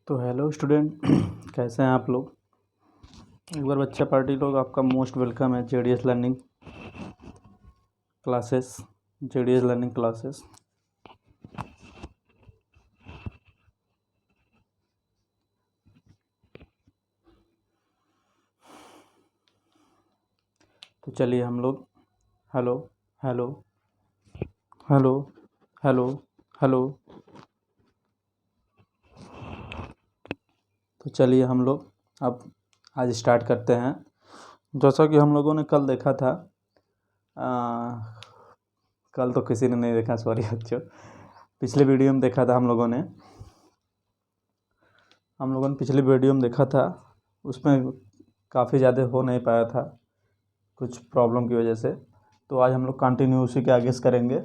तो hello student कैसे हैं आप लोग। एक बार बच्चा पार्टी लोग आपका मोस्ट वेलकम है जेडीएस लर्निंग क्लासेस। तो चलिए हम लोग hello hello hello hello hello तो चलिए हम लोग अब आज स्टार्ट करते हैं। जैसा कि हम लोगों ने कल देखा था, कल तो किसी ने नहीं देखा, सॉरी बच्चों। पिछले वीडियो में देखा था हम लोगों ने पिछले वीडियो में देखा था। उसमें काफ़ी ज़्यादा हो नहीं पाया था कुछ प्रॉब्लम की वजह से। तो आज हम लोग कंटिन्यू उसी के आगे से करेंगे।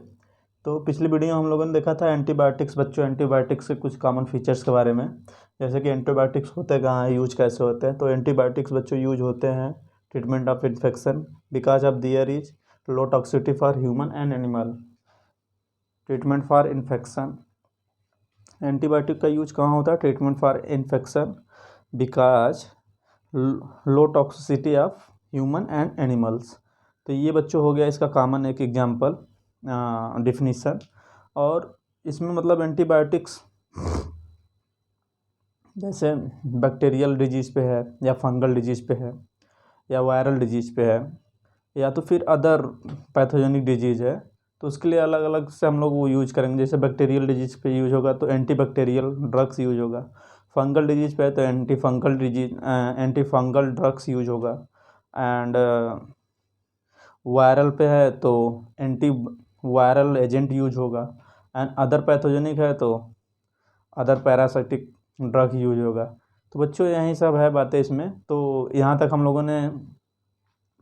तो पिछली वीडियो हम लोगों ने देखा था एंटीबायोटिक्स। बच्चों, एंटीबायोटिक्स के कुछ कॉमन फीचर्स के बारे में, जैसे कि एंटीबायोटिक्स होते कहाँ हैं, यूज कैसे होते हैं। तो एंटीबायोटिक्स बच्चों यूज होते हैं treatment of infection because of their is low toxicity for human and animal. Treatment for infection, antibiotic का यूज कहाँ होता है? Treatment for infection because low toxicity of human and animals. तो ये बच्चों हो गया इसका कॉमन एक एग्जांपल डिफिनीसन। और इसमें मतलब एंटीबायोटिक्स जैसे बैक्टीरियल डिजीज़ पे है, या फंगल डिजीज़ पे है, या वायरल डिजीज़ पे है, या तो फिर अदर पैथोजेनिक डिजीज़ है, तो उसके लिए अलग अलग से हम लोग वो यूज करेंगे। जैसे बैक्टीरियल डिजीज़ पे यूज होगा तो एंटी बैक्टीरियल ड्रग्स यूज होगा। फंगल डिजीज़ पे है तो एंटी फंगल ड्रग्स यूज होगा। एंड वायरल पे है तो एंटी वायरल एजेंट यूज होगा। एंड अदर पैथोजेनिक है तो अदर पैरासाइटिक ड्रग यूज होगा। तो बच्चों यही सब है बातें इसमें। तो यहाँ तक हम लोगों ने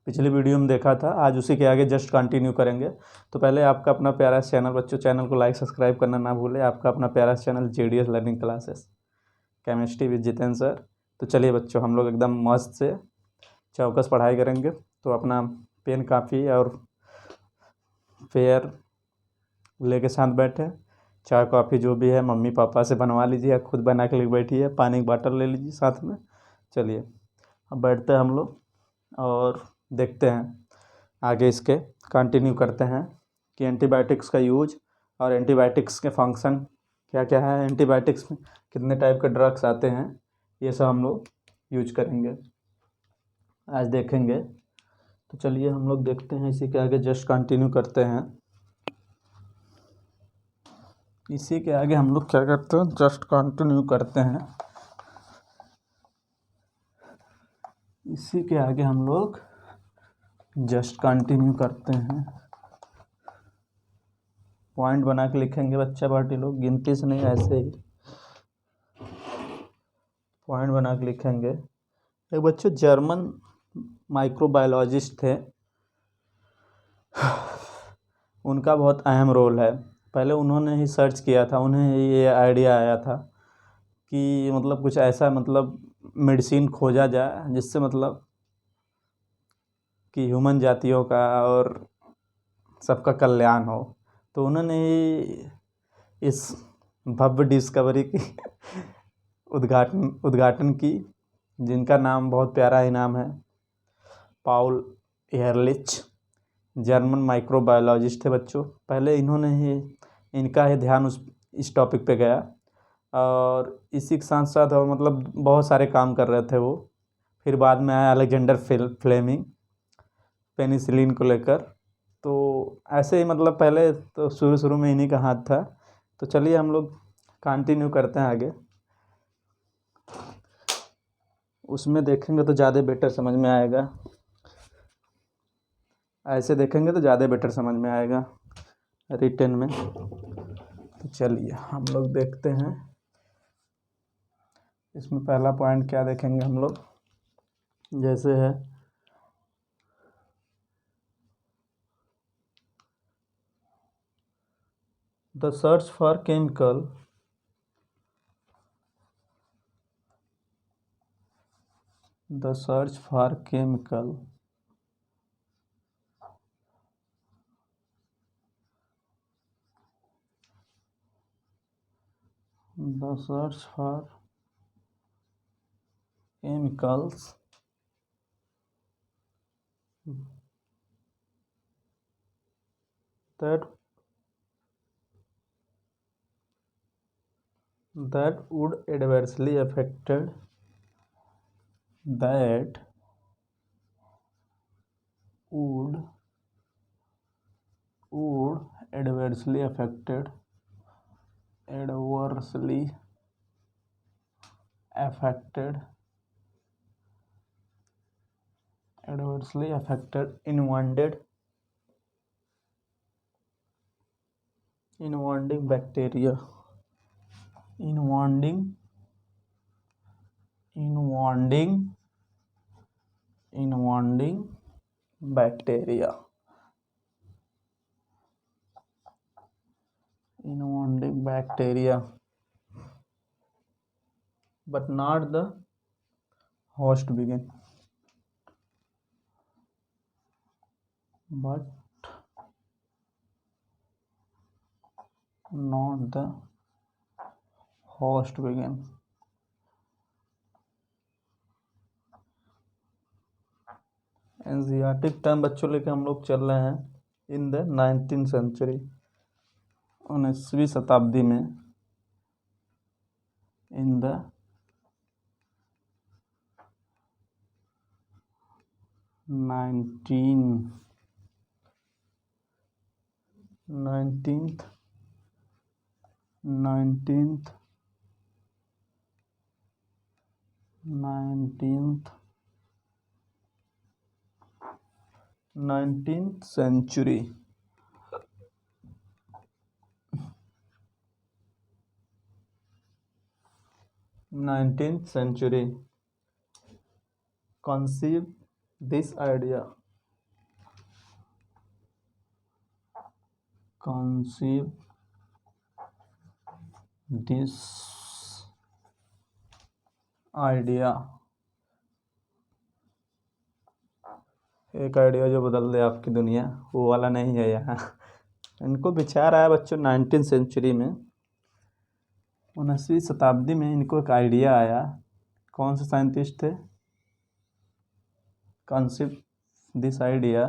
पिछली वीडियो में देखा था, आज उसी के आगे जस्ट कंटिन्यू करेंगे। तो पहले आपका अपना प्यारा चैनल बच्चों, चैनल को लाइक सब्सक्राइब करना ना भूलें। आपका अपना प्यारा channel JDS learning classes chemistry with Jitendra sir. तो चलिए बच्चों, हम लोग एकदम मस्त से चौकस पढ़ाई करेंगे। तो अपना पेन कापी और फेयर लेके साथ बैठे, चाय कॉफ़ी जो भी है मम्मी पापा से बनवा लीजिए या खुद बना के लेके बैठिए, पानी की बॉटल ले लीजिए साथ में। चलिए अब बैठते हैं हम लोग और देखते हैं आगे, इसके कंटिन्यू करते हैं कि एंटीबायोटिक्स का यूज और एंटीबायोटिक्स के फंक्शन क्या क्या है, एंटीबायोटिक्स में कितने टाइप के ड्रग्स आते हैं, ये सब हम लोग यूज करेंगे आज देखेंगे। तो चलिए हम लोग देखते हैं, इसी के आगे जस्ट कंटिन्यू करते हैं। इसी के आगे हम लोग क्या करते हैं, जस्ट कंटिन्यू करते हैं। इसी के आगे हम लोग जस्ट कंटिन्यू करते हैं। पॉइंट बना के लिखेंगे बच्चा पार्टी लोग, गिनती से नहीं, ऐसे ही पॉइंट बना के लिखेंगे। एक बच्चे जर्मन माइक्रोबायोलॉजिस्ट थे, उनका बहुत अहम रोल है। पहले उन्होंने ही सर्च किया था, उन्हें ये आइडिया आया था कि मतलब कुछ ऐसा मतलब मेडिसिन खोजा जाए जिससे मतलब कि ह्यूमन जातियों का और सबका कल्याण हो। तो उन्होंने ही इस भव्य डिस्कवरी की उद्घाटन की, जिनका नाम बहुत प्यारा ही नाम है, पाउल एहरलिच। जर्मन माइक्रोबायोलॉजिस्ट थे बच्चों। पहले इनका ही ध्यान इस टॉपिक पे गया, और इसी के साथ साथ और मतलब बहुत सारे काम कर रहे थे वो। फिर बाद में आया अलेक्जेंडर फ्लेमिंग पेनिसिलिन को लेकर। तो ऐसे ही मतलब पहले तो शुरू शुरू में इन्हीं का हाथ था। तो चलिए हम लोग कंटिन्यू करते हैं आगे। उसमें देखेंगे तो ज़्यादा बेटर समझ में आएगा, ऐसे देखेंगे तो ज़्यादा बेटर समझ में आएगा रिटन में। तो चलिए हम लोग देखते हैं, इसमें पहला पॉइंट क्या देखेंगे हम लोग, जैसे है the search for chemical the search for chemical the search for chemicals that would adversely affected that would adversely affected involving bacteria involving bacteria but not the host begin but not the host begin NCERT term बच्चों लेके हम लोग चल रहे हैं in the 19th century 19वीं शताब्दी में in the 19th century conceived this idea एक आइडिया जो बदल दे आपकी दुनिया, वो वाला नहीं है यहाँ। इनको विचार आया बच्चों 19th सेंचुरी में, 19वीं शताब्दी में इनको एक आइडिया आया। कौन से साइंटिस्ट थे? Conceive this idea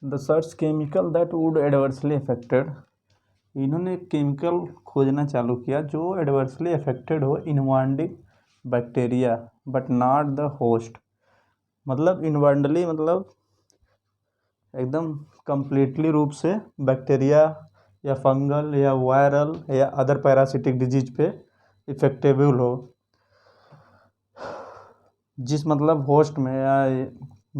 the search chemical that would adversely affected. इन्होंने एक केमिकल खोजना चालू किया जो एडवर्सली अफेक्टेड हो इनवाइंडिंग bacteria but not the host. मतलब इनवाइंडली मतलब एकदम कंप्लीटली रूप से बैक्टीरिया या फंगल या वायरल या अदर पैरासिटिक डिजीज पे इफेक्टेबल हो, जिस मतलब होस्ट में या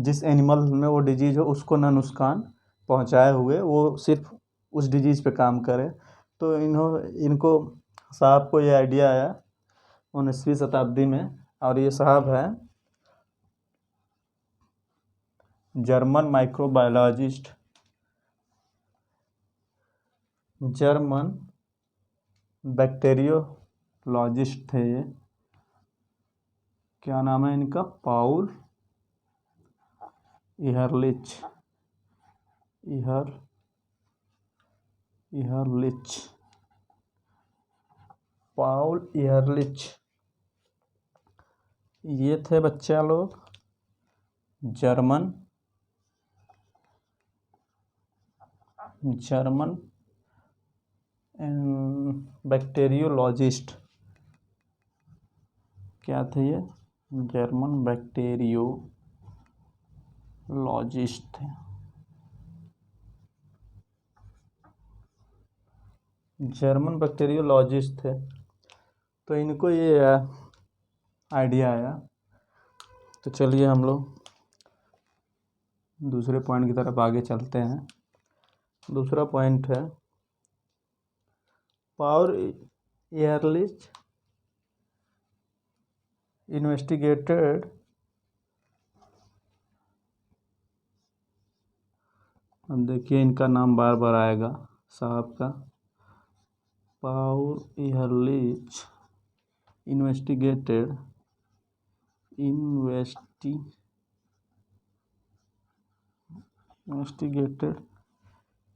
जिस एनिमल में वो डिजीज हो उसको ना नुकसान पहुंचाए हुए वो सिर्फ उस डिजीज पे काम करे। तो इनको साहब को ये आइडिया आया 19वीं शताब्दी में, और ये साहब है जर्मन माइक्रोबायोलॉजिस्ट, जर्मन बैक्टीरियोलॉजिस्ट थे ये। क्या नाम है इनका? पाउल इहरलिच। पाउल इहरलिच ये थे बच्चा लोग जर्मन बैक्टीरियोलॉजिस्ट। क्या थे ये? जर्मन बैक्टीरियोलॉजिस्ट थे। जर्मन बैक्टीरियोलॉजिस्ट थे। तो इनको ये आइडिया आया। तो चलिए हम लोग दूसरे पॉइंट की तरफ आगे चलते हैं। दूसरा पॉइंट है पाउल इहरलिच इन्वेस्टिगेटेड अब देखिए इनका नाम बार बार आएगा साहब का। पाउल इहरलिच investigated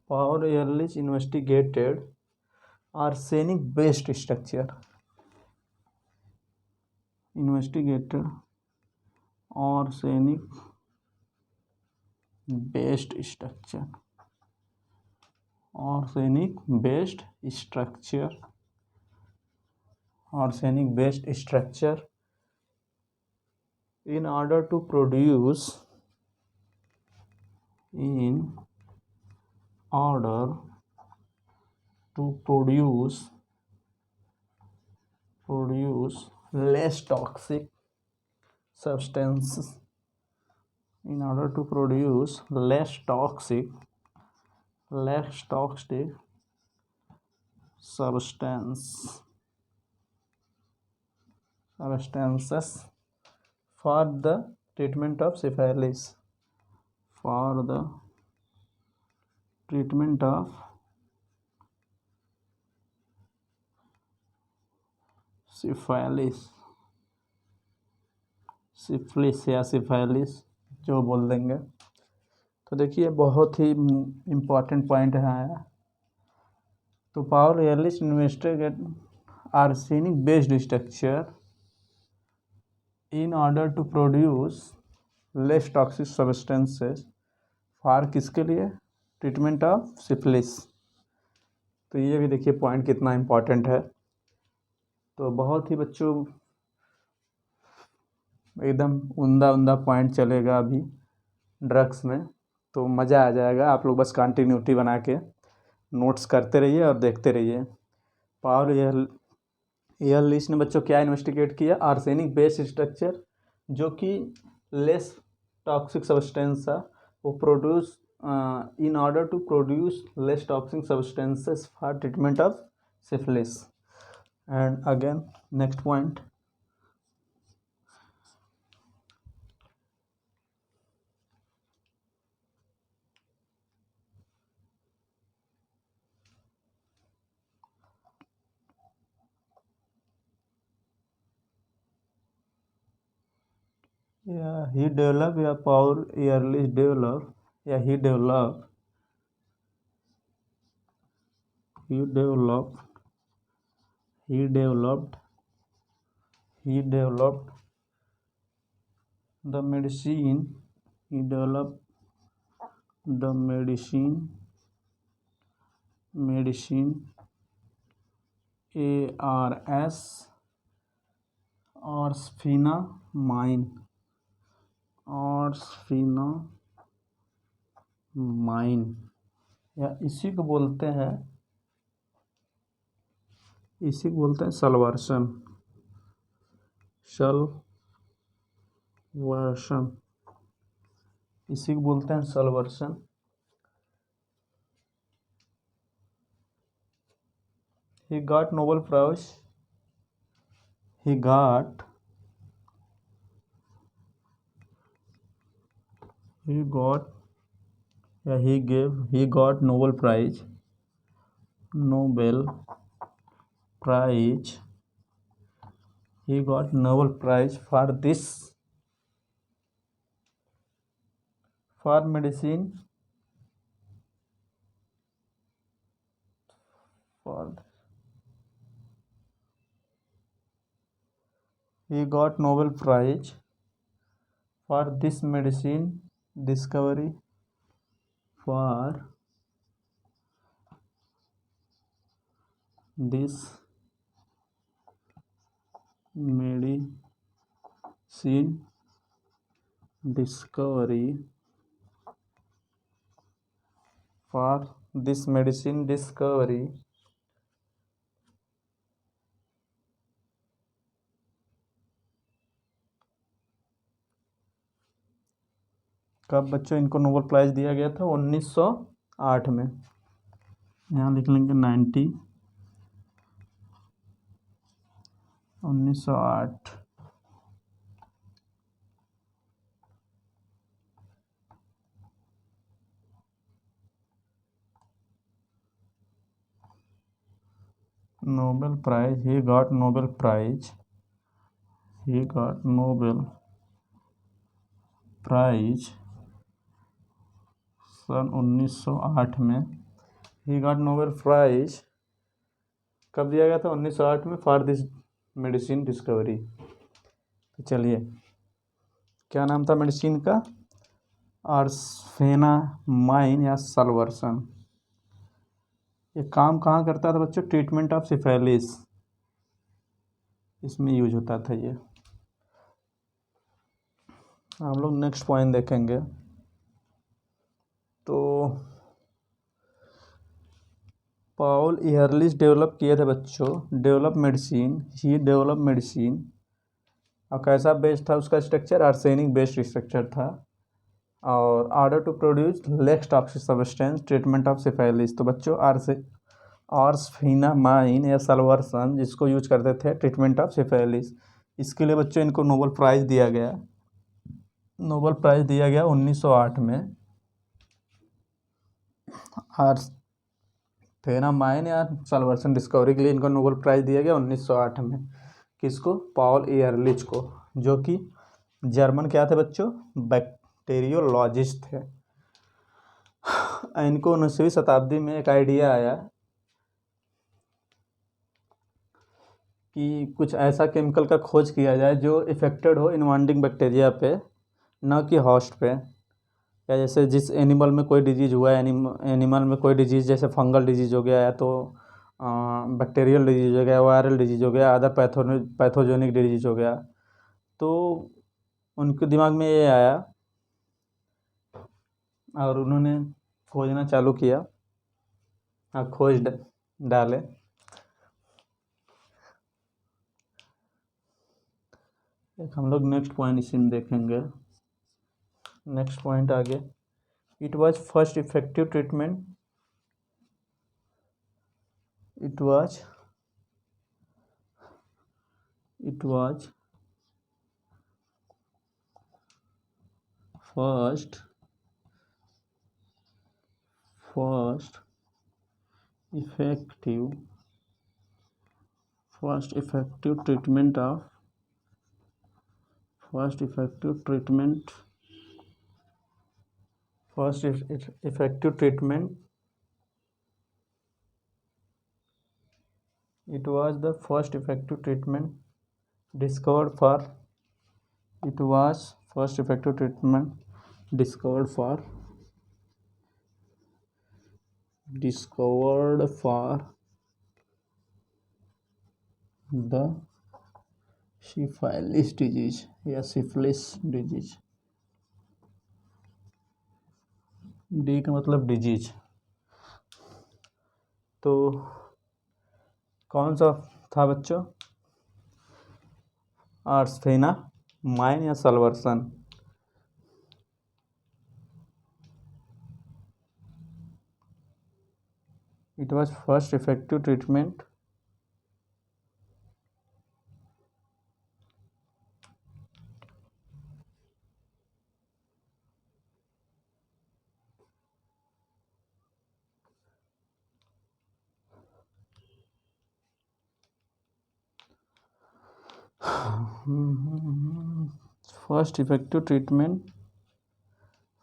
Paul Ehrlich investigated arsenic based structure। investigated arsenic based structure, arsenic based structure, arsenic based structure in order to produce, in order to produce less toxic substances, in order to produce less toxic substances for the treatment of syphilis, for the treatment of syphilis या syphilis जो बोल देंगे। तो देखिए बहुत ही important point है। तो Paul Ehrlich investigate arsenic based structure in order to produce less toxic substances for किसके लिए, ट्रीटमेंट ऑफ सिफिलिस। तो ये भी देखिए पॉइंट कितना इम्पोर्टेंट है। तो बहुत ही बच्चों एकदम उमदा पॉइंट चलेगा अभी ड्रग्स में, तो मज़ा आ जाएगा। आप लोग बस कंटिन्यूटी बना के नोट्स करते रहिए और देखते रहिए। पाउल एयरलिच ने बच्चों क्या इन्वेस्टिगेट किया, आर्सेनिक बेस्ड स्ट्रक्चर जो कि लेस टॉक्सिक सब्सटेंस था, वो produce in order to produce less toxic substances for treatment of syphilis. And again next point, he developed, या पाउल एयरलिच developed, या he developed the medicine, he developed the medicine ARS और स्फीनामाइन, या इसी को बोलते हैं सलवर्सन, इसी को बोलते हैं सलवर्सन। he got Nobel Prize, he got Nobel Prize he got Nobel Prize for this, for medicine, he got Nobel Prize for this medicine discovery, for this medicine discovery, for this medicine discovery। कब बच्चों इनको Nobel prize दिया गया था, 1908 में। यहाँ लिख लेंगे 1908। Nobel Prize, he got Nobel Prize सन 1908 में। he got Nobel Prize कब दिया गया था, 1908 में, फॉर दिस मेडिसिन डिस्कवरी। तो चलिए, क्या नाम था मेडिसिन का? आर्सेनामाइन या सल्वर्सन। ये काम कहाँ करता था बच्चों? ट्रीटमेंट ऑफ सिफिलिस, इसमें यूज होता था ये। हम लोग नेक्स्ट पॉइंट देखेंगे। तो पॉल एहरलिच डेवलप किए थे बच्चों, ही डेवलप मेडिसिन। और कैसा बेस्ड था उसका स्ट्रक्चर? आर्सेनिक बेस्ड स्ट्रक्चर था। और order to produce less toxic substance, treatment of syphilis. तो बच्चों आर्सेनामाइन या सल्वर्सन जिसको यूज करते थे ट्रीटमेंट ऑफ सिफिलिस, इसके लिए बच्चों इनको नोबेल प्राइज़ दिया गया। 1908 में। आर्सेनामाइन या सल्वर्सन डिस्कवरी के लिए इनको नोबेल प्राइज़ दिया गया 1908 में। किसको? पॉल एहरलिच को, जो कि जर्मन क्या थे बच्चों? बैक्टीरियोलॉजिस्ट थे। इनको 19वीं शताब्दी में एक आइडिया आया कि कुछ ऐसा केमिकल का खोज किया जाए जो इफेक्टेड हो इन्वाइटिंग बैक्टीरिया पे, न कि होस्ट पे। या जैसे जिस एनिमल में कोई डिजीज़ हुआ है, एनिमल में कोई डिजीज़ जैसे फंगल डिजीज़ हो गया, या तो बैक्टीरियल डिजीज़ हो गया, वायरल डिजीज़ हो गया, अदर पैथोजेनिक डिजीज़ हो गया। तो उनके दिमाग में ये आया और उन्होंने खोजना चालू किया और खोज डाले। एक हम लोग नेक्स्ट पॉइंट इसी में देखेंगे। नेक्स्ट पॉइंट आगे, it was first effective treatment. It was first effective treatment it was the first effective treatment discovered for the syphilis disease या syphilis disease। डी का मतलब डिजीज। तो कौन सा था बच्चों? आर्सेनामाइन या salvarsan. It was first effective treatment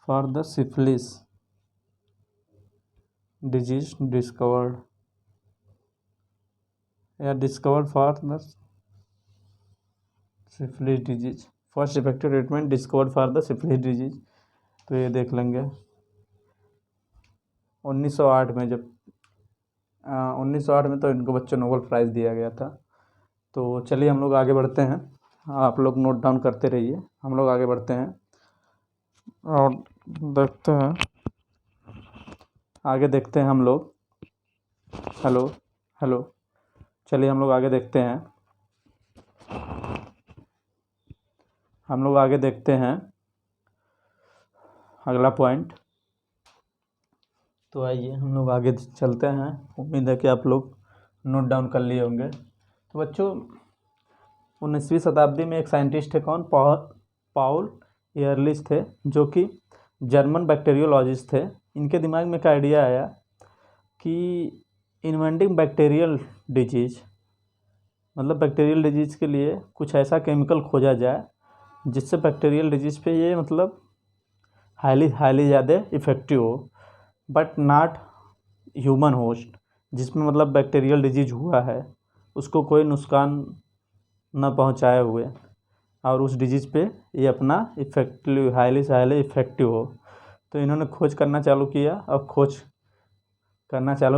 for the syphilis disease discovered for the syphilis disease। First effective treatment discovered for the syphilis disease. तो ये देख लेंगे 1908 में। जब 1908 में तो इनको बच्चों नोबेल प्राइज़ दिया गया था। तो चलिए हम लोग आगे बढ़ते हैं, आप लोग नोट डाउन करते रहिए। हम लोग आगे बढ़ते हैं और देखते हैं, आगे देखते हैं हम लोग। हेलो चलिए हम लोग आगे देखते हैं। हम लोग आगे देखते हैं अगला पॉइंट। तो आइए हम लोग आगे चलते हैं। उम्मीद है कि आप लोग नोट डाउन कर लिए होंगे। तो बच्चों 19वीं शताब्दी में एक साइंटिस्ट थे, कौन? पॉल एहरलिच थे, जो कि जर्मन बैक्टीरियोलॉजिस्ट थे। इनके दिमाग में एक आइडिया आया कि इन्वेंटिंग बैक्टीरियल डिजीज़, मतलब बैक्टीरियल डिजीज़ के लिए कुछ ऐसा केमिकल खोजा जाए जिससे बैक्टीरियल डिजीज़ पे ये मतलब हाईली ज़्यादा इफ़ेक्टिव हो, बट नॉट ह्यूमन होस्ट, जिसमें मतलब बैक्टीरियल डिजीज़ हुआ है उसको कोई नुकसान न पहुंचाए हुए। और उस डिजीज़ पे ये अपना इफेक्टिव हाईली से हाईली इफेक्टिव हो। तो इन्होंने खोज करना चालू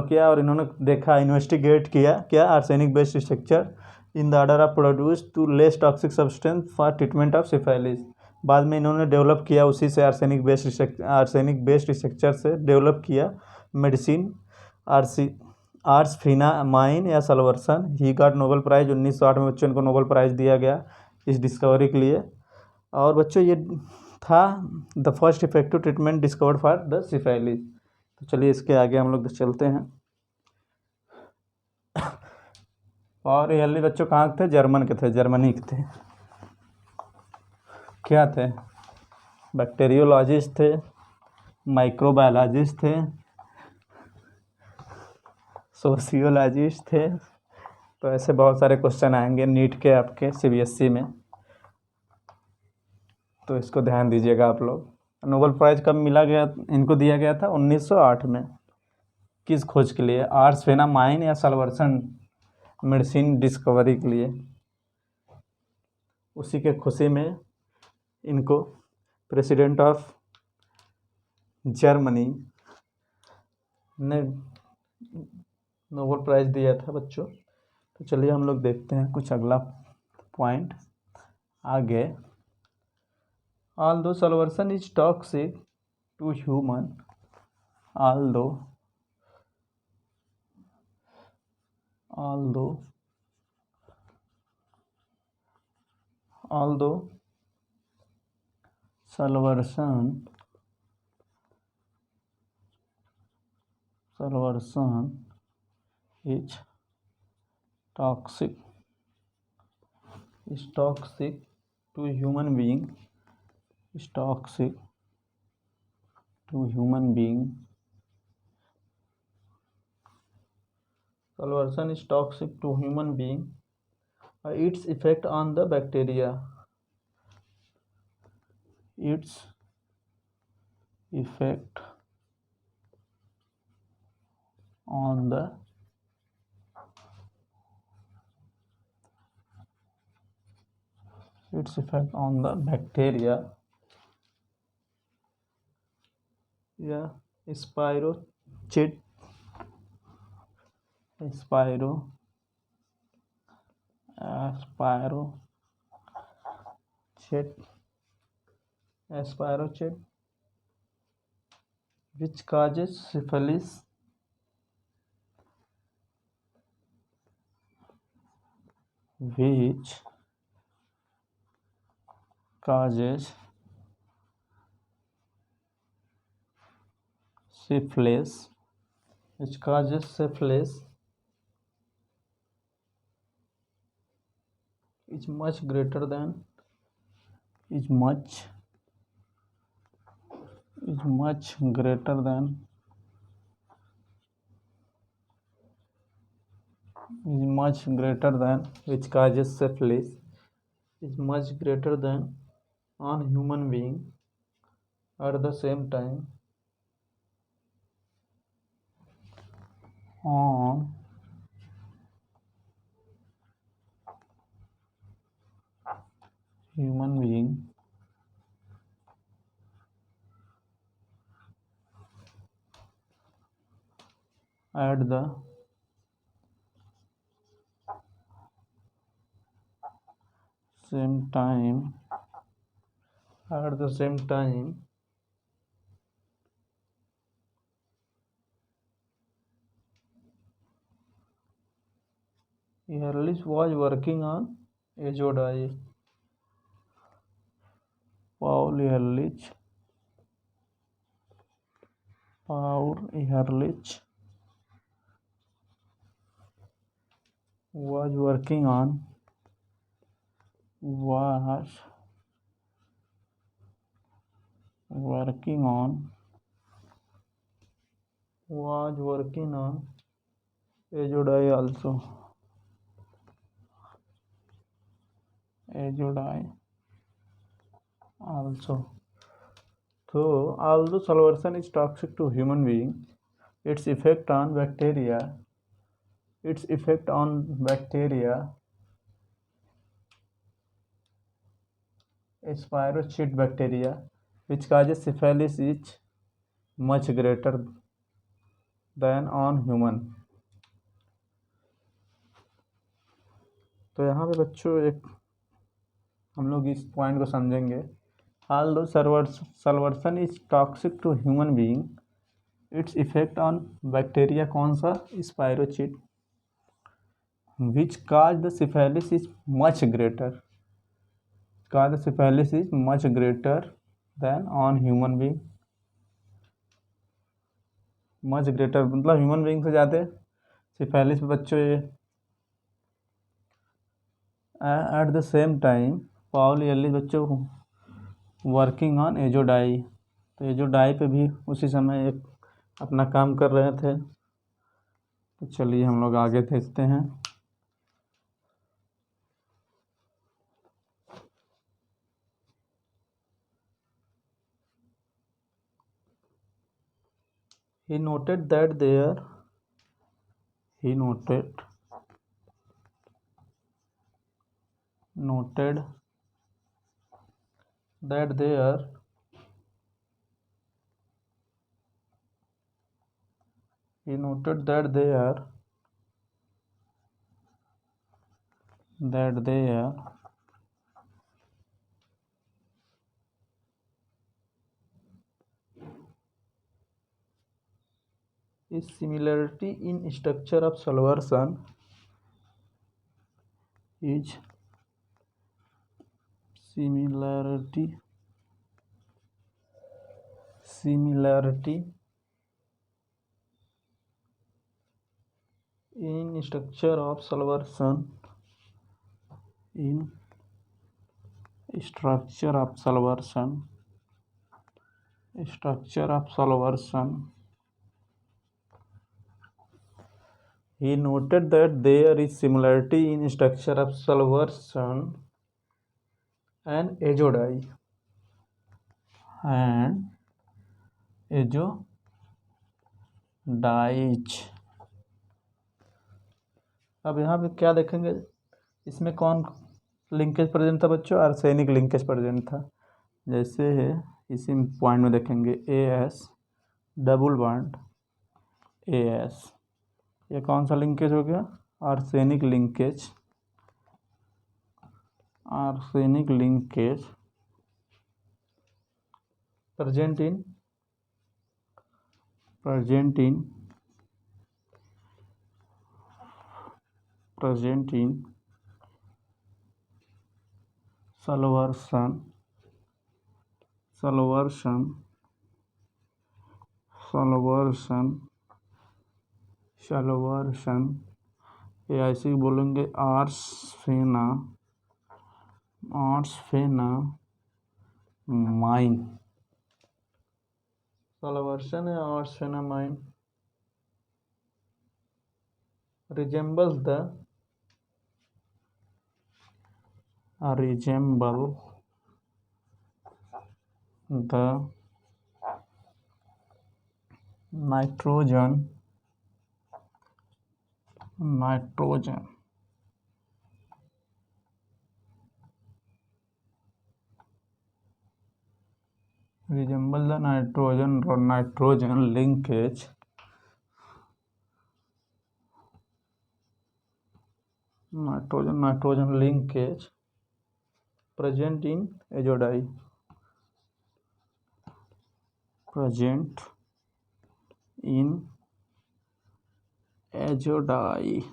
किया और इन्होंने देखा, इन्वेस्टिगेट किया क्या arsenic based structure in the order of produce to less toxic substance for treatment of syphilis. बाद में इन्होंने डेवलप किया, उसी से आर्सेनिक बेस्ड स्ट्रक्चर से डेवलप किया मेडिसिन आर्सफिनामाइन या salvarsan. He got Nobel prize 1908 में। बच्चों, इनको नोबेल प्राइज़ दिया गया इस डिस्कवरी के लिए। और बच्चों, ये था the first effective treatment discovered for the syphilis. तो चलिए इसके आगे हम लोग चलते हैं। और ये बच्चों कहाँ के थे? जर्मनी के थे। क्या थे? बैक्टीरियोलॉजिस्ट थे, माइक्रोबायोलॉजिस्ट थे, सोशियोलॉजिस्ट थे। तो ऐसे बहुत सारे क्वेश्चन आएंगे नीट के आपके CBSE में, तो इसको ध्यान दीजिएगा आप लोग। नोबेल प्राइज़ कब इनको दिया गया था? 1908 में। किस खोज के लिए? आर्सफेनामाइन या सल्वर्सन मेडिसिन डिस्कवरी के लिए। उसी के खुशी में इनको प्रेसिडेंट ऑफ जर्मनी ने नोबेल प्राइज़ दिया था बच्चों। तो चलिए हम लोग देखते हैं कुछ अगला पॉइंट आगे। Although salvarsan is toxic to human, although salvarsan is toxic to human being, Salvarsan is toxic to human being. Its effect on the bacteria. Its effect on the bacteria. Yeah, spirochete which causes syphilis, which causes syphilis is much greater than which causes syphilis is much greater than on human being at the same time on human being at the same time Ehrlich was working on azodie. Paul Ehrlich was working on azodie also. So, although salvarsan is toxic to human being, its effect on bacteria spirochete bacteria which causes syphilis is much greater than on human। तो यहाँ पे बच्चों एक हम लोग इस point को समझेंगे। although salvarsan is toxic to human being, its effect on bacteria कौन सा spirochete which cause the syphilis is much greater than on human being। Much greater मतलब ह्यूमन बीइंग से ज़्यादा सिफिलिस पे बच्चों ये at the same time Paul Ehrlich बच्चों working on azo dye. तो एजोडाई पे भी उसी समय एक अपना काम कर रहे थे। तो चलिए हम लोग आगे देखते हैं। He noted that there is similarity in structure of salvarsan is similarity in structure of salvarsan He noted that there is similarity in structure of salvarsan and azodite अब यहाँ पे क्या देखेंगे, इसमें कौन लिंकेज प्रेजेंट था बच्चों? आर्सेनिक लिंकेज प्रेजेंट था। जैसे है इसी पॉइंट में देखेंगे AS डबल बॉन्ड AS, ये कौन सा लिंकेज हो गया? Arsenic linkage present in salvarsan ये ऐसे ही बोलेंगे आर्सफेनामाइन। salvarsan है आर्सफेनामाइन resemble the nitrogen linkage present in azodite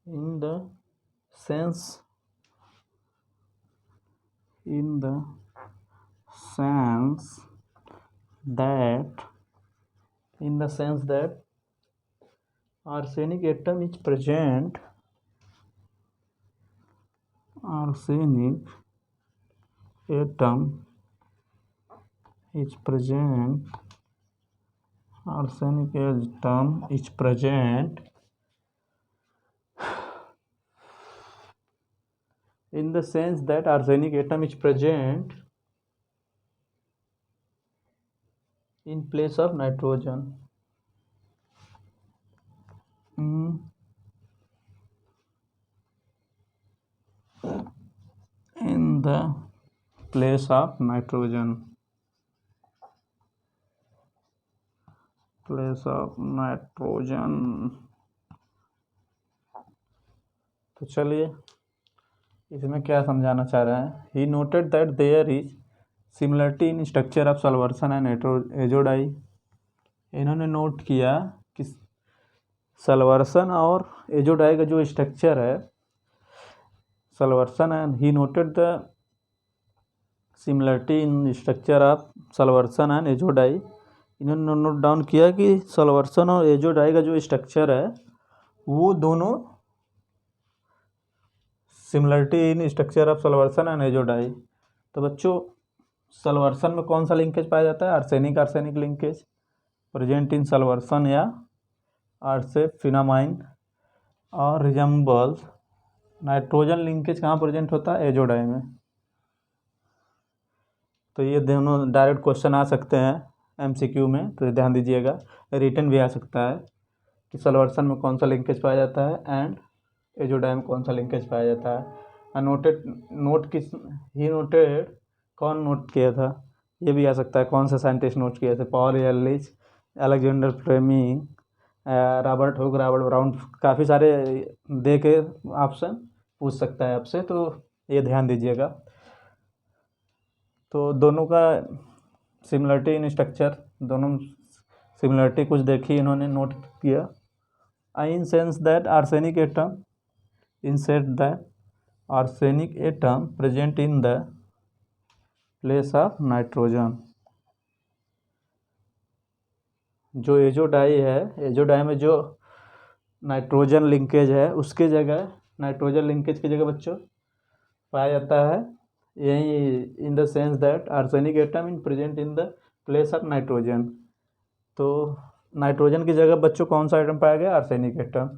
in the sense that arsenic atom is present in the sense that arsenic atom is present in place of nitrogen the place of nitrogen, place of nitrogen. तो चलिए इसमें क्या समझाना चाह रहा है। He noted that there is similarity in structure of salvarsan and azo dye. इन्होंने note किया कि सल्वर्सन और एजोडाई का जो स्ट्रक्चर है, salvarsan and he noted the similarity in structure of salvarsan and azo dye. इन्होंने नोट डाउन किया कि सल्वर्सन और एजोडाई का जो स्ट्रक्चर है वो दोनों similarity in structure of salvarsan and azo dye. तो बच्चों सल्वर्सन में कौन सा लिंकेज पाया जाता है? Arsenic arsenic linkage present in Salvarsan या आर्सेफिनामाइन। और रिजम्बल्स नाइट्रोजन लिंकेज कहाँ प्रेजेंट होता है? एजोडाई में। तो ये दोनों डायरेक्ट क्वेश्चन आ सकते हैं एमसीक्यू में, तो ध्यान दीजिएगा। रिटन भी आ सकता है कि सल्वर्सन में कौन सा लिंकेज पाया जाता है एंड एजोडाई में कौन सा लिंकेज पाया जाता है। नोटेड नोट किस ही नोटेड, कौन नोट किया था ये भी आ सकता है, कौन सा साइंटिस्ट नोट किया था? Paul Ehrlich, Alexander Fleming, Robert Hooke, Robert Brown. काफ़ी सारे दे के ऑप्शन पूछ सकता है आपसे, तो ये ध्यान दीजिएगा। तो दोनों का सिमिलरिटी इन स्ट्रक्चर, दोनों सिमिलरिटी कुछ देखी इन्होंने, नोट किया। In sense that arsenic atom, in set that arsenic atom present in the place of nitrogen. जो एजोडाई है, एजोडाई में जो नाइट्रोजन लिंकेज है उसके जगह, नाइट्रोजन लिंकेज की जगह बच्चों पाया जाता है यही in the sense that arsenic atom in present in the place of nitrogen. तो नाइट्रोजन की जगह बच्चों कौन सा आइटम पाया गया? Arsenic atom.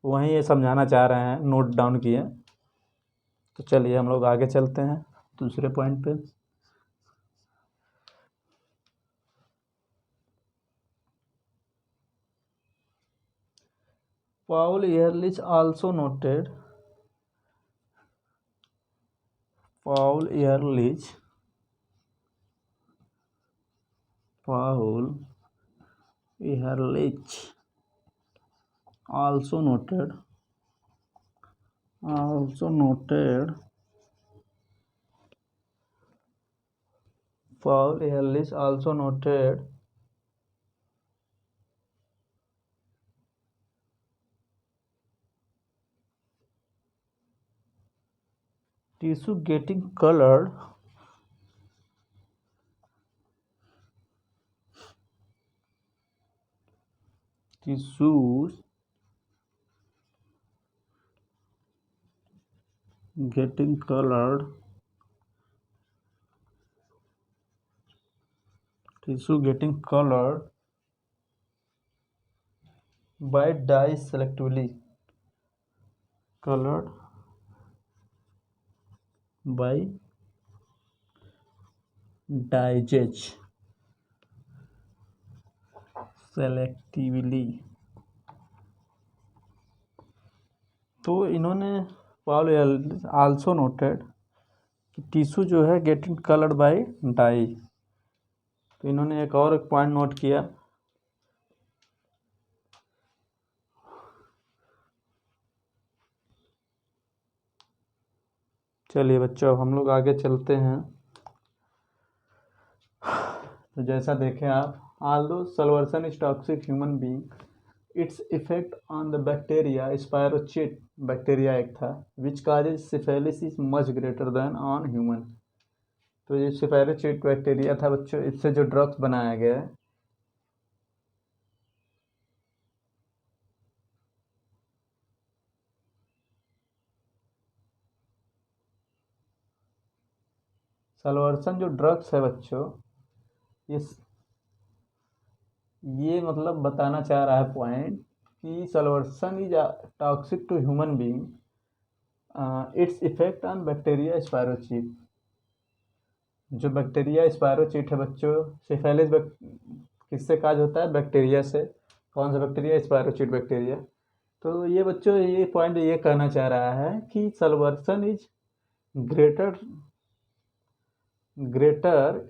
वहीं ये समझाना चाह रहे हैं, नोट डाउन किए। तो चलिए हम लोग आगे चलते हैं दूसरे पॉइंट पे। Paul Ehrlich also noted, Paul Ehrlich also noted Paul Ehrlich also noted tissue getting colored tissues getting colored by dye selectively, colored by dyes selectively। तो इन्होंने पॉल आल्सो नोटेड कि टिश्यू जो है गेटिंग कलर्ड बाय डाई। तो इन्होंने एक और point note किया, चलिए बच्चों हम लोग आगे चलते हैं। तो जैसा देखें आप, although Salvarsan is toxic human being, its effect on the bacteria spirochete bacteria एक था which causes syphilis is much greater than on human. तो ये स्पायरोचिट बैक्टीरिया था बच्चों, इससे जो ड्रग्स बनाया गया है सल्वर्सन जो ड्रग्स है बच्चों, ये मतलब बताना चाह रहा है पॉइंट कि Salvarsan is toxic to human being, its effect on bacteria spirochete. जो बैक्टीरिया स्पायरोचिट है बच्चों, सिफिलिस किससे काज होता है? बैक्टीरिया से। कौन सा बैक्टीरिया? Spirochete bacteria. तो ये बच्चों ये पॉइंट ये कहना चाह रहा है कि Salvarsan is greater greater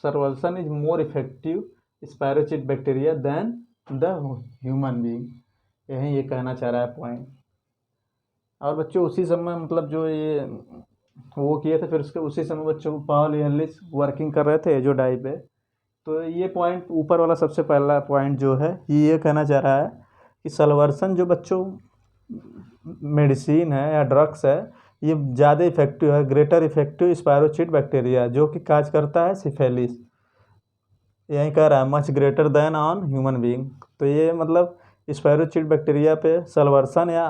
Salvarsan is more effective spirochete bacteria than the human being. यही ये कहना चाह रहा है पॉइंट। और बच्चों उसी समय मतलब जो ये वो किए थे, फिर उसके उसी समय बच्चों पॉल एहरलिच वर्किंग कर रहे थे एजोडाई पे। तो ये पॉइंट ऊपर वाला सबसे पहला पॉइंट जो है ये कहना चाह रहा है कि सलवर्सन जो बच्चों मेडिसिन है या ड्रग्स है, ये ज़्यादा इफेक्टिव है, ग्रेटर इफेक्टिव स्पायरोचिट बैक्टीरिया, जो कि काज करता है सिफेलिस। यही कह रहा है much greater than on human being. तो ये मतलब स्पायरोचिट बैक्टीरिया पे सलवर्सन या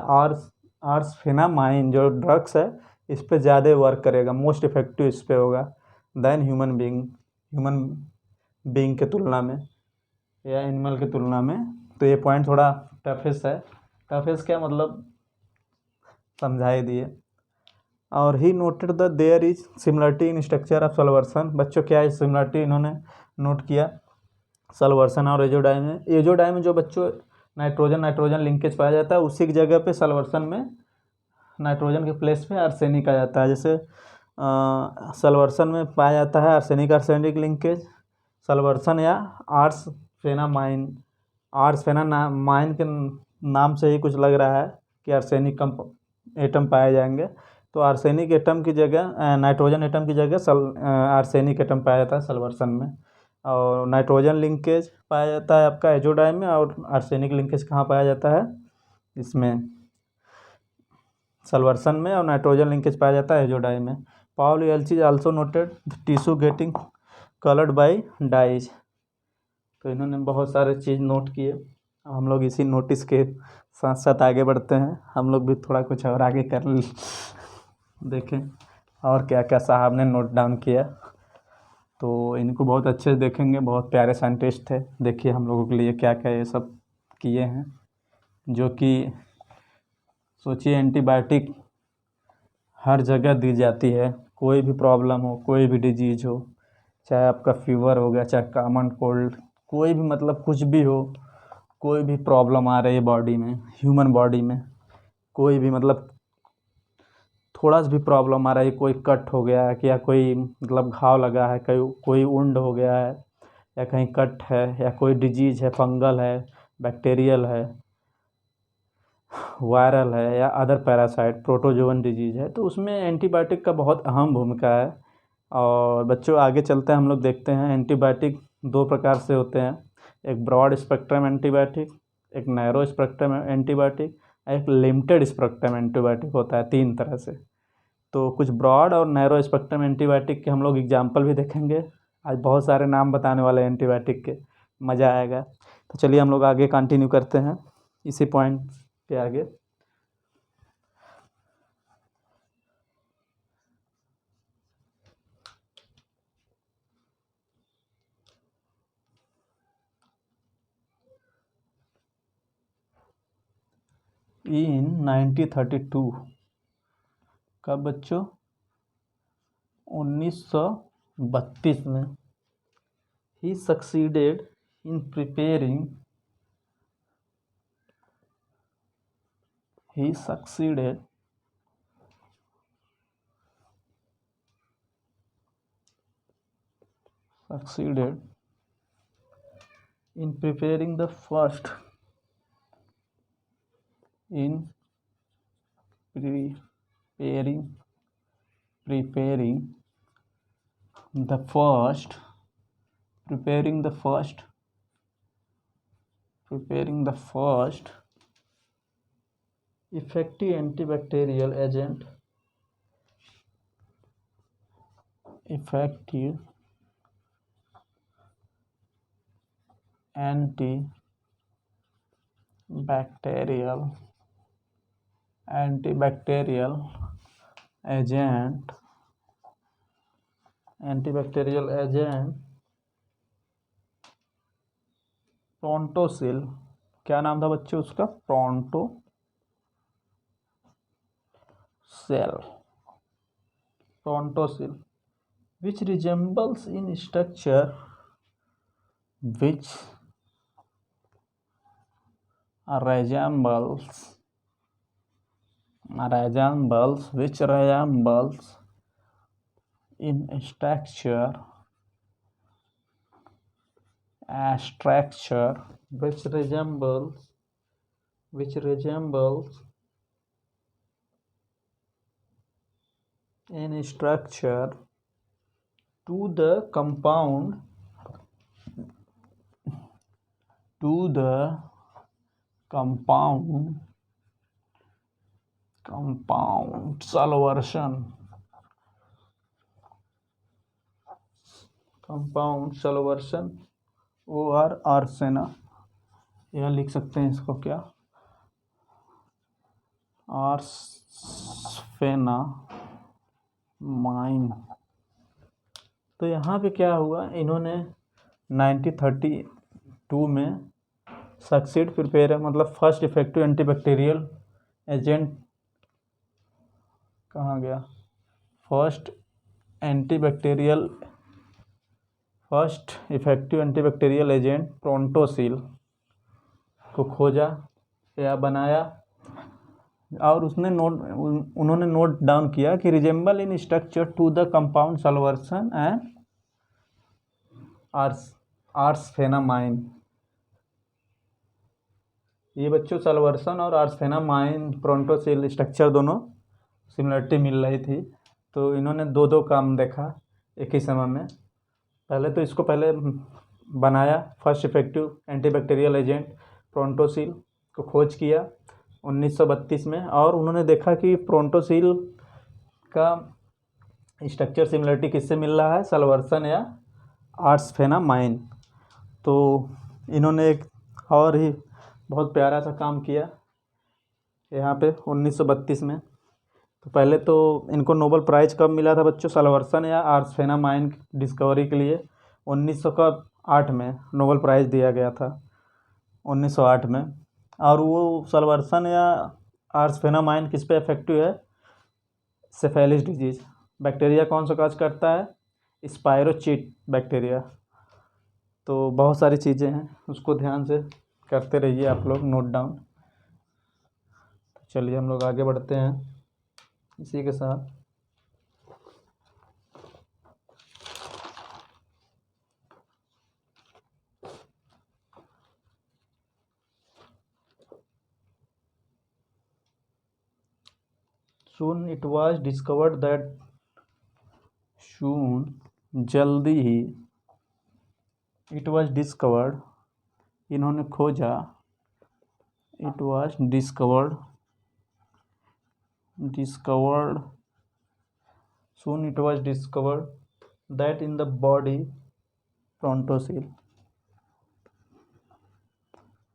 आर्सफेनामाइन जो ड्रग्स है इस पे ज़्यादा वर्क करेगा, मोस्ट इफेक्टिव इस पे होगा देन ह्यूमन बीइंग के तुलना में या एनिमल के तुलना में। तो ये पॉइंट थोड़ा टफेस्ट है। टफेस्ट क्या मतलब समझा ही दिए। और ही noted the there is similarity in structure of Salvarsan. बच्चों क्या है सिमिलरिटी इन्होंने नोट किया सलवर्सन और एजोडाई में। एजोडाई में जो बच्चों नाइट्रोजन लिंकेज पाया जाता है, उसी की जगह पे सलवर्सन में नाइट्रोजन के प्लेस पे आर्सेनिक आ जाता है। जैसे सलवर्सन में पाया जाता है आर्सेनिक लिंकेज, सलवर्सन या आर्सफेनामाइन के नाम से ही कुछ लग रहा है कि आर्सेनिक एटम पाए जाएंगे। तो आर्सेनिक एटम की जगह नाइट्रोजन एटम की जगह आर्सेनिक एटम पाया जाता है सलवर्सन में। और नाइट्रोजन लिंकेज पाया जाता है आपका एजोडाई में, और आर्सेनिक लिंकेज कहाँ पाया जाता है इसमें सलवर्सन में, और नाइट्रोजन लिंकेज पाया जाता है एजोडाई में। Paul Ehrlich also noted tissue getting coloured by dyes. तो इन्होंने बहुत सारे चीज़ नोट किए। हम लोग इसी नोटिस के साथ साथ आगे बढ़ते हैं। हम लोग भी थोड़ा कुछ और आगे कर देखें और क्या क्या साहब ने नोट डाउन किया। तो इनको बहुत अच्छे से देखेंगे, बहुत प्यारे साइंटिस्ट थे। देखिए हम लोगों के लिए क्या क्या ये सब किए हैं, जो कि सोचिए एंटीबायोटिक हर जगह दी जाती है, कोई भी प्रॉब्लम हो, कोई भी डिजीज़ हो, चाहे आपका फीवर हो गया, चाहे कॉमन कोल्ड, कोई भी मतलब कुछ भी हो, कोई भी प्रॉब्लम आ रही है बॉडी में, ह्यूमन बॉडी में कोई भी मतलब थोड़ा सा भी प्रॉब्लम आ रहा है, कोई कट हो गया है या कोई मतलब घाव लगा है, कोई वुंड हो गया है, या कहीं कट है, या कोई डिजीज़ है, फंगल है, बैक्टीरियल है, वायरल है, या अदर पैरासाइट प्रोटोजोवन डिजीज़ है, तो उसमें एंटीबायोटिक का बहुत अहम भूमिका है। और बच्चों आगे चलते हैं हम लोग देखते हैं एंटीबायोटिक दो प्रकार से होते हैं, एक ब्रॉड स्पेक्ट्रम एंटीबायोटिक, एक नैरो स्पेक्ट्रम एंटीबायोटिक, एक लिमिटेड स्पेक्ट्रम एंटीबायोटिक होता है, तीन तरह से। तो कुछ ब्रॉड और नैरो स्पेक्ट्रम एंटीबायोटिक के हम लोग एग्जाम्पल भी देखेंगे। आज बहुत सारे नाम बताने वाले एंटीबायोटिक के, मज़ा आएगा। तो चलिए हम लोग आगे कंटिन्यू करते हैं इसी पॉइंट पे आगे। इन 1932 का बच्चों 1932 में ही succeeded in preparing he succeeded in preparing the first in preparing the first effective antibacterial agent antibacterial agent प्रोंटोसिल। क्या नाम था बच्चे उसका? प्रोंटोसिल which resembles in structure in structure which resembles in structure to the compound सॉल्वर्शन और आर्सेना, यह लिख सकते हैं इसको क्या, आर्सेना माइन। तो यहाँ पे क्या हुआ, इन्होंने 1932 में सक्सीड प्रिपेयर मतलब फर्स्ट इफेक्टिव एंटीबैक्टीरियल एजेंट, कहाँ गया, फर्स्ट इफेक्टिव एंटीबैक्टीरियल एजेंट प्रोंटोसिल को खोजा या बनाया, और उन्होंने नोट डाउन किया कि resemble in structure to the compound Salvarsan and arsphenamine. ये बच्चों सॉल्वर्सन और आर्सफेनामाइन प्रोंटोसिल स्ट्रक्चर दोनों सिमिलरिटी मिल रही थी, तो इन्होंने दो काम देखा एक ही समय में। पहले तो इसको बनाया, फर्स्ट इफेक्टिव एंटीबैक्टीरियल एजेंट प्रोंटोसिल को खोज किया 1932 में, और उन्होंने देखा कि प्रोंटोसिल का स्ट्रक्चर सिमिलरिटी किससे मिल रहा है, सॉल्वर्सन या आर्सफेनामाइन। तो इन्होंने एक और ही बहुत प्यारा सा काम किया यहाँ पे 1932 में। तो पहले तो इनको नोबेल प्राइज़ कब मिला था बच्चों, सॉल्वर्सन या आर्सफेनामाइन डिस्कवरी के लिए 1908 में नोबेल प्राइज़ दिया गया था 1908 में। और वो सॉल्वर्सन या आर्सफेनामाइन किस पे इफेक्टिव है, सिफिलिस डिजीज़, बैक्टीरिया कौन सा काज करता है, स्पाइरोचीट बैक्टीरिया। तो बहुत सारी चीज़ें हैं, उसको ध्यान से करते रहिए आप लोग नोट डाउन। चलिए हम लोग आगे बढ़ते हैं इसी के साथ। Soon it was discovered that जल्दी ही it was discovered, इन्होंने खोजा, it was discovered soon it was discovered that in the body prontosil,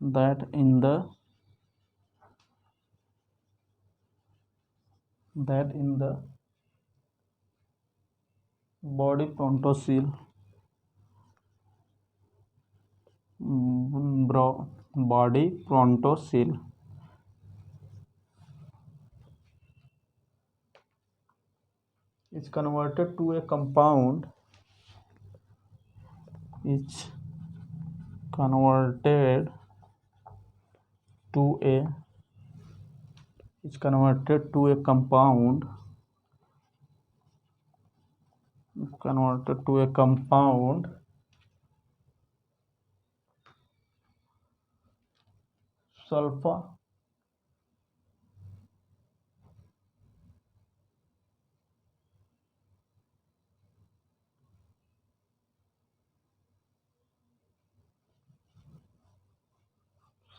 that in the body prontosil is converted to a compound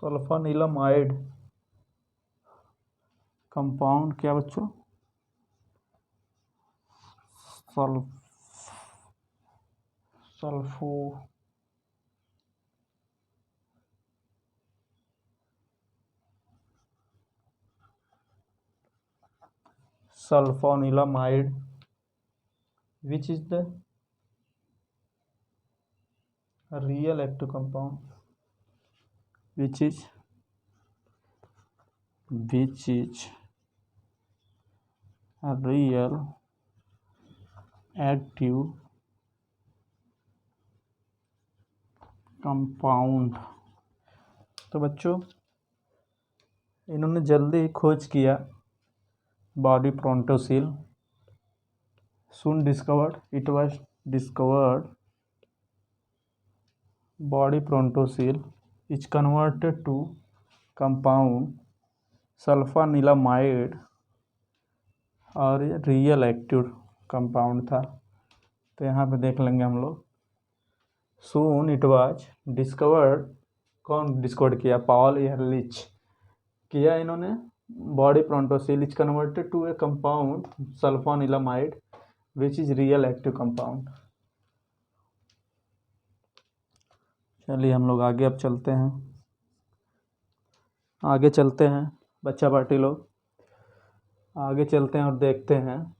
sulphanilamide compound, क्या बच्चों, sulfonamide, which is the real active compound, which is a real active compound। तो बच्चों इन्होंने जल्दी खोज किया body प्रोंटोसिल soon discovered it was discovered body prontosil is converted to compound सल्फानिलामाइड और ये रियल एक्टिव कंपाउंड था। तो यहाँ पे देख लेंगे हम लोग। सून इट वाज डिस्कवर्ड, कौन डिस्कवर किया? पॉल एहरलिच किया इन्होंने। Body Prontosil is converted to a compound sulfanilamide which is real active compound. चलिए हम लोग आगे अब चलते हैं, आगे चलते हैं बच्चा पार्टी लोग, आगे चलते हैं और देखते हैं।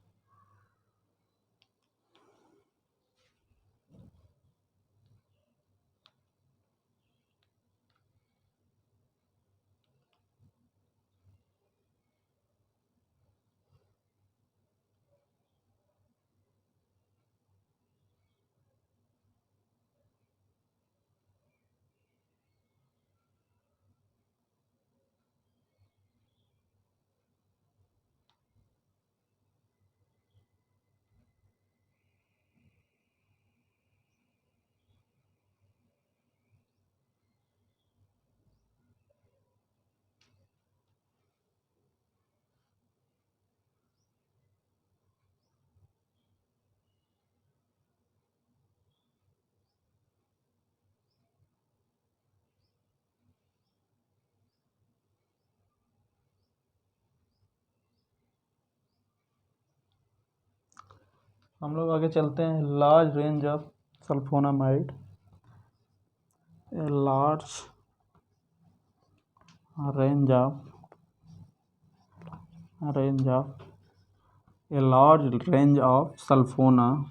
हम लोग आगे चलते हैं। Large range of sulphonamide, a large range of a large range of sulfonamide,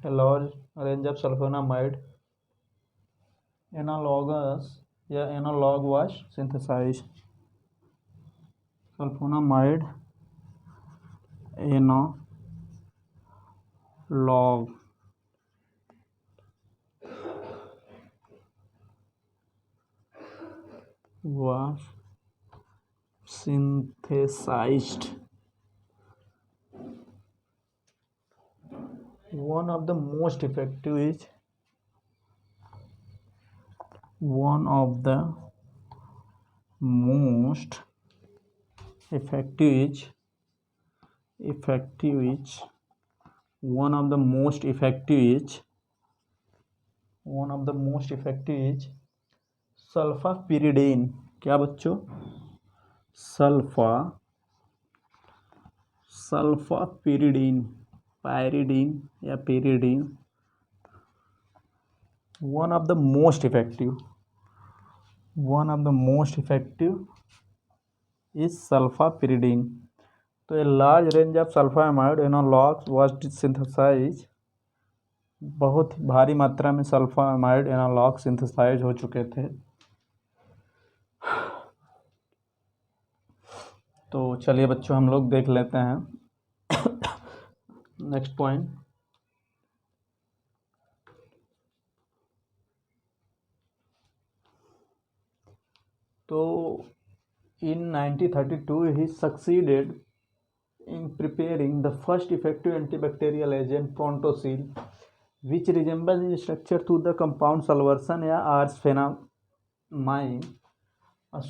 a large range of sulfonamide analog was synthesized. Sulfonamide analog was synthesized. One of the most effective is one of the most effective is सल्फापिरिडीन। क्या बच्चों? सल्फापिरिडीन, pyridine या pyridine. one of the most effective is sulfapyridine. तो a large range of sulfonamide analogs was synthesized. बहुत भारी मात्रा में सल्फामाइड analogue synthesise हो चुके थे। तो चलिए बच्चों हम लोग देख लेते हैं नेक्स्ट पॉइंट। तो in 1932 he succeeded in preparing the first effective antibacterial agent prontosil which resembles in structure to the compound salvarsan या arsphenamide.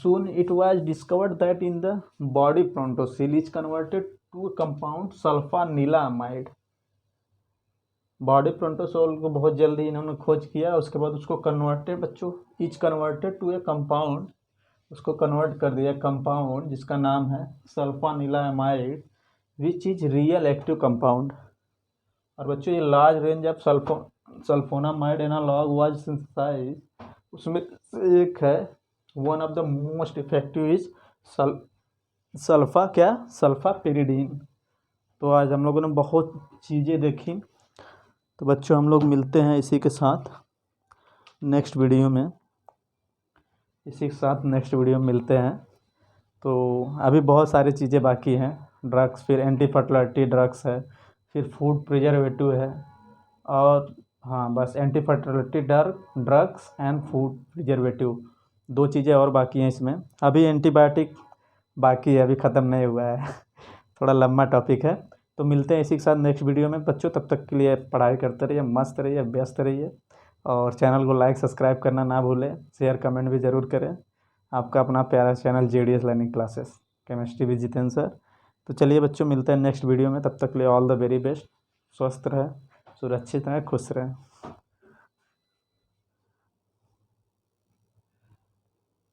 Soon it was discovered that in the body prontosil is converted to a compound sulfanilamide. Body Prontosil को बहुत जल्दी इन्होंने खोज किया, उसके बाद उसको कन्वर्टेड बच्चों is converted to a compound, उसको कन्वर्ट कर दिया कंपाउंड जिसका नाम है sulfanilamide which is real active compound. और बच्चों ये large range of sulfonamide analogue was synthesised, उसमें से एक है one of the most effective is sulfapyridine. तो आज हम लोगों ने बहुत चीज़ें देखी। तो बच्चों हम लोग मिलते हैं इसी के साथ नेक्स्ट वीडियो में, मिलते हैं। तो अभी बहुत सारी चीज़ें बाकी हैं, ड्रग्स, फिर एंटी फर्टिलिटी ड्रग्स है, फिर फूड प्रिजर्वेटिव है, और हाँ बस anti fertility drugs and food preservative 2 चीज़ें और बाकी हैं इसमें। अभी एंटीबायोटिक बाकी है, अभी ख़त्म नहीं हुआ है थोड़ा लंबा टॉपिक है। तो मिलते हैं इसी के साथ नेक्स्ट वीडियो में बच्चों। तब तक के लिए पढ़ाई करते रहिए, मस्त रहिए, व्यस्त रहिए, और चैनल को लाइक सब्सक्राइब करना ना भूलें, शेयर कमेंट भी ज़रूर करें। आपका अपना प्यारा channel JDS learning classes, chemistry with Jitendra sir. तो चलिए बच्चों, मिलते हैं नेक्स्ट वीडियो में। तब तक के लिए ऑल द वेरी बेस्ट। स्वस्थ रहें, सुरक्षित रहें, खुश रहें।